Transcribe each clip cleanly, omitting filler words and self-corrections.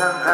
Oh,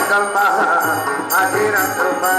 Jagdamba आदिरंतुमा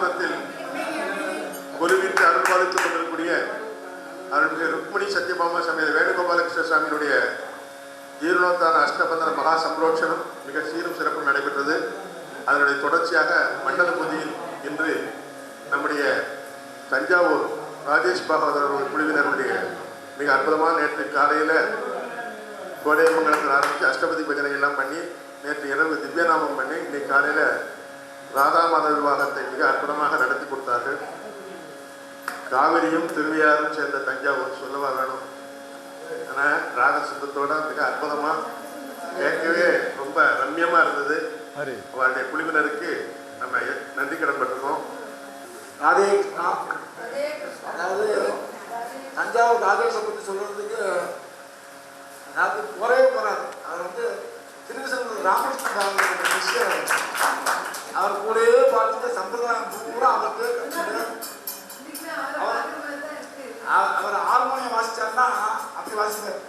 ஆசிரமத்தில் குருவிற்கு அருள்பாலித்துக் கொண்டிருக்கூடிய அருள்மிகு ருக்மணி சத்யபாமா சமேத வேணுகோபாலகிருஷ்ண சுவாமியினுடைய ஜீர்ணோத்தான அஷ்டபந்தன மகா சம்ரோட்சணம் மிக சீரும் சிறப்பும் நடைபெற்றது. அதனுடைய தொடர்ச்சியாக மண்டல பூஜையில் இன்று நம்முடைய தஞ்சாவூர் ராஜேஷ் பாகவதர் குழுவினருடைய மிக அற்புதமான நேற்று காலையில் கோடைமங்கலத்தில் ஆரம்பித்து அஷ்டபதி பஜனை எல்லாம் பண்ணி நேற்று இரவு திவ்யநாமம் பண்ணி இன்னைக்கு காலையில் ராதா மாத விவாகத்தை மிக அற்புதமாக நடத்தி கொடுத்தார்கள். காவிரியும் திருவையாரும் சேர்ந்த தஞ்சாவூர் சொல்லவா வேணும். ஆனால் ராக சுத்தத்தோட மிக அற்புதமாக கேட்கவே ரொம்ப ரம்யமாக இருந்தது. அவருடைய குழுவினருக்கு நம்ம நன்றி கடன் பட்டிருக்கோம். ராதே கிருஷ்ணா. அதாவது தஞ்சாவூர் ராஜேஷை பற்றி சொல்கிறதுக்கு அதாவது போறவே போகிறாரு. அவர் வந்து திருவிசல் ராமகிருஷ்ணன் விஷயம் அவர் கூடவே பார்த்து சம்பிரதாயம் பூரா அவருக்கு அவர் ஹார்மோனியம் வாசிச்சாருன்னா அப்படி வாசிப்பார்.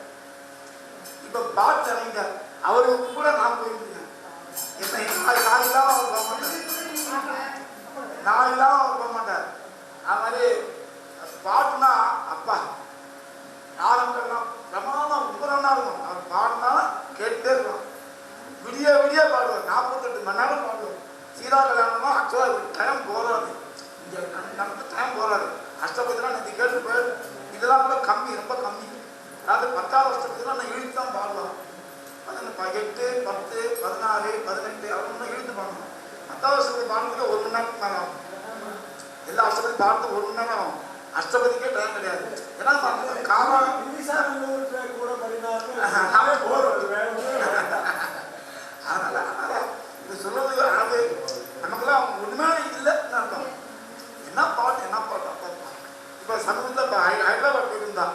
இப்போ பாட்டு அறிங்க அவருக்கு கூட நான் போயிருக்கேன். நான் இல்லாமல் அவர் போக மாட்டார், நான் இல்லாமல் அவர் போக மாட்டார். அது மாதிரி பாட்டுனா அப்பா ஆரம்பம்லாம் பிரமாதம் ரொம்ப நல்லா இருக்கும். அவர் பாடினா கேட்டுட்டே இருக்கும். விடிய விடிய பாடுவார். 48 மணி நேரம் பாடுவார். சீதா கல்யாணம்னா ஆக்சுவலாக டைம் போகாது. இங்கே நமக்கு டைம் போகாது. அஷ்டபதிலாம் நேற்று கேட்டு போய் இதெல்லாம் கூட கம்மி, ரொம்ப கம்மி. அதாவது 10வது அஷ்டபதிலாம் நான் இழுத்து தான் பாடுவேன். 8, 10, 16, 18 அவங்க இழுத்து பாடணும். 10வது அஷ்டபதி பாடுறதுக்கு 1 மணி நேரம் தான் ஆகும். எல்லா அஷ்டபதி பாடுறதுக்கு 1 மணி நேரம் ஆகும். அஷ்டபதிக்கே டைம் கிடையாது. ஏன்னா காலம் கூட அதனால இது சொல்றது அதாவது நமக்குலாம் ஒன்றுமே இல்லைன்னு அர்த்தம். என்ன பாட்டு அப்பா. இப்போ சமீபத்தில் இப்போ ஹைதராபாத் போயிருந்தா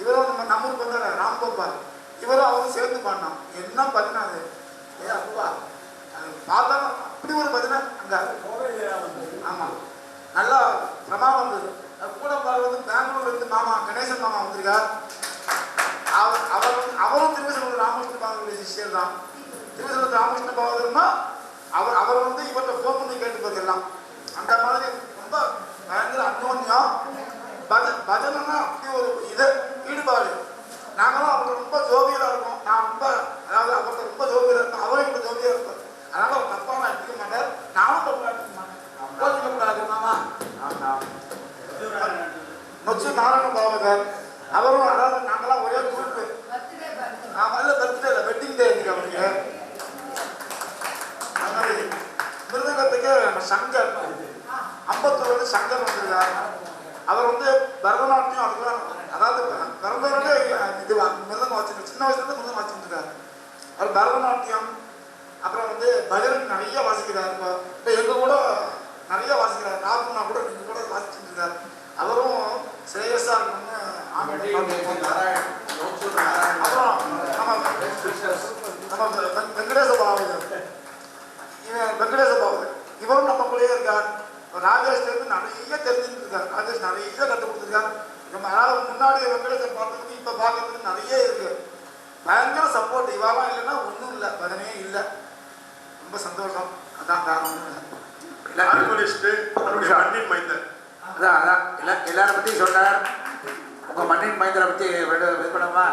இவரும் நம்ம ஊருக்கு வந்தார் ராம்கோபால். இவரும் அவரும் சேர்ந்து பாடினான். என்ன பதினா அது அப்பா அது பார்த்தா அப்படி ஒரு பதினா அங்கே. ஆமாம், நல்லா பிரமாதம் இருந்தது. கூட வந்து பெங்களூர்லேருந்து மாமா கணேசன் மாமா வந்திருக்கார். அவரும் திருவிசல் ராமகிருஷ்ண பாகவதருடைய சிஷ்யர் தான். திருவிசல் ராமகிருஷ்ண பாகவதர்னா அவர் வந்து இவர்கிட்ட ஃபோன் பண்ணி கேட்டு பார்க்கலாம். அந்த மாதிரி ரொம்ப பயங்கர அன்னோன்யம். பஜனைன்னா அப்படி ஒரு ஈடுபாடு. நாங்களும் அவருக்கு ரொம்ப ஜோவியராக இருக்கோம். நான் ரொம்ப அதாவது அவர்கிட்ட ரொம்ப ஜோவியராக இருக்கோம். அவரும் இப்படி ஜோவியராக இருப்பார். அதனால அவர் தப்பாக நான் எடுத்துக்க மாட்டார், நானும் தப்பாக எடுத்துக்க மாட்டேன். கோச்சிக்கப்படாது மாமா. நொச்சு நாராயண பாவகர் அவரும் அதாவது நாங்களாம் ஒரே குரூப்பு. இல்லை பர்த்டே இல்லை, வெட்டிங் டே இருக்கு அவருக்கு. அது மாதிரி மிருதங்கத்துக்கு சங்கர் அம்பத்தூர் சங்கர் வந்திருக்கார். அவர் வந்து பரதநாட்டியம் அதுக்கெல்லாம் அதாவது பிறந்தவர்களே இது மிருதம் வச்சுருக்காரு. சின்ன வயசுலேருந்து மிருதம் வச்சுருக்காரு. அவர் பரதநாட்டியம் அப்புறம் வந்து பஜனுக்கு நிறைய வாசிக்கிறார். இப்போ எங்கள் கூட நிறைய வாசிக்கிறார். ராகுனா கூட எங்கள் கூட வாசிச்சுட்டு இருக்கார். அவரும் சிரேயஸா இருக்கணும்னு அப்புறம் நம்ம வெங்கடேச பாவதர் இவரும் நம்ம கூடயே இருக்கார். ராஜேஷ்லேருந்து நிறைய தெரிஞ்சுட்டு இருக்கார். ராஜேஷ் நிறைய கற்றுக் கொடுத்துருக்கார். நம்ம அதாவது முன்னாடி வெங்கடேசன் பார்த்ததுக்கு இப்போ பார்க்கறதுக்கு நிறைய இருக்கு. பயங்கர சப்போர்ட். இவாலாம் இல்லைன்னா ஒன்றும் இல்லை, பதினே இல்லை. ரொம்ப சந்தோஷம். அதான் காரணம். மண்ணின் மைந்தர் அதான் எல்லாரும் பற்றியும் சொன்னார். உங்கள் மண்ணின் மைந்தரை பற்றி இது பண்ணமா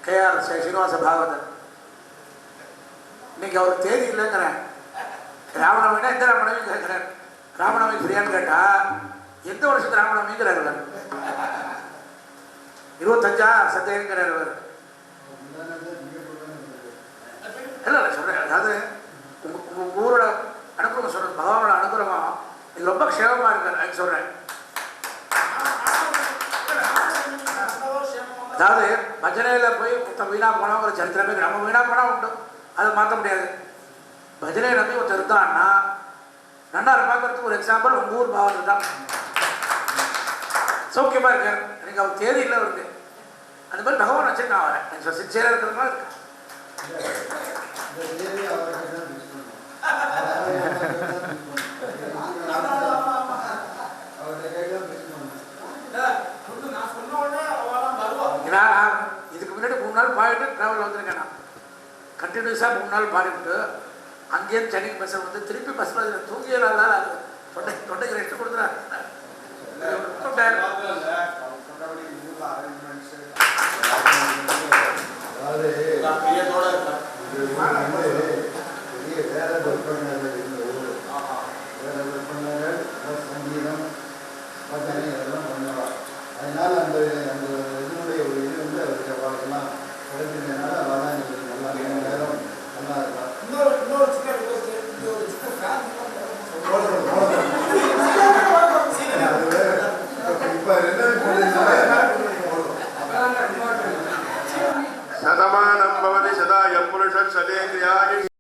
KR ஸ்ரீனிவாச பாகவதர். இன்னைக்கு அவருக்கு தேதி இல்லைங்கிறேன். ராமநவமினா எந்த ராமநவமி கேட்குறேன். ராமநவமி ஃப்ரீயான்னு கேட்டால் எந்த வருஷத்து ராமநவமிங்கிறார் அவர். 25 சத்தியங்கிறார் அவர். இல்லை சொல்கிறேன். அதாவது உங்கள் ஊரோட அனுகிரகம் சொல்கிறேன். பகவானோட அனுகிரகம் இது ரொம்ப க்ஷேமமாக இருக்கார் சொல்கிறேன். அதாவது பஜனையில் போய் மொத்தம் வீணாக போனால் ஒரு சரித்திரமே நம்ம வீணாக போனால் உண்டு, அதை மாற்ற முடியாது. பஜனை நம்பி ஒருத்தர் இருந்தான்னா நல்லா பார்க்கறதுக்கு ஒரு எக்ஸாம்பிள் உங்கள் ஊர் பாவத்து தான். சௌக்கியமாக இருக்கார். எனக்கு அவர் தேதி இல்லை அவருக்கு. அந்த மாதிரி பகவான் வச்சு நான் வரேன். சின்சியராக இருக்கிறதுனால இருக்கேன். இதுக்கு முன்னாடி 3 நாள் பாடிட்டு ட்ராவல் வந்திருக்கேன். நான் கண்டினியூஸாக 3 நாள் பாடிவிட்டு அங்கேயும் சென்னைக்கு பஸ்ஸில் வந்து திருப்பி பஸ் தூங்கியனால தொண்டைக்கு ரெஸ்ட் கொடுக்குறாரு. தொண்டை சங்கீதம் பஜனை இதெல்லாம் பண்ணுவார். அதனால அந்த இதனுடைய ஒரு இது வந்து அவருக்கு அவருக்கெல்லாம் கிடைக்கிறதுனால அவெல்லாம் எங்களுக்கு நல்லா நேரம் நல்லா இருக்கும். இன்னொரு சின்ன request, இங்க ஒரு சின்ன fan இப்ப சதமானம் பவதி சதா எம் புருஷ சதேந்திரியாகி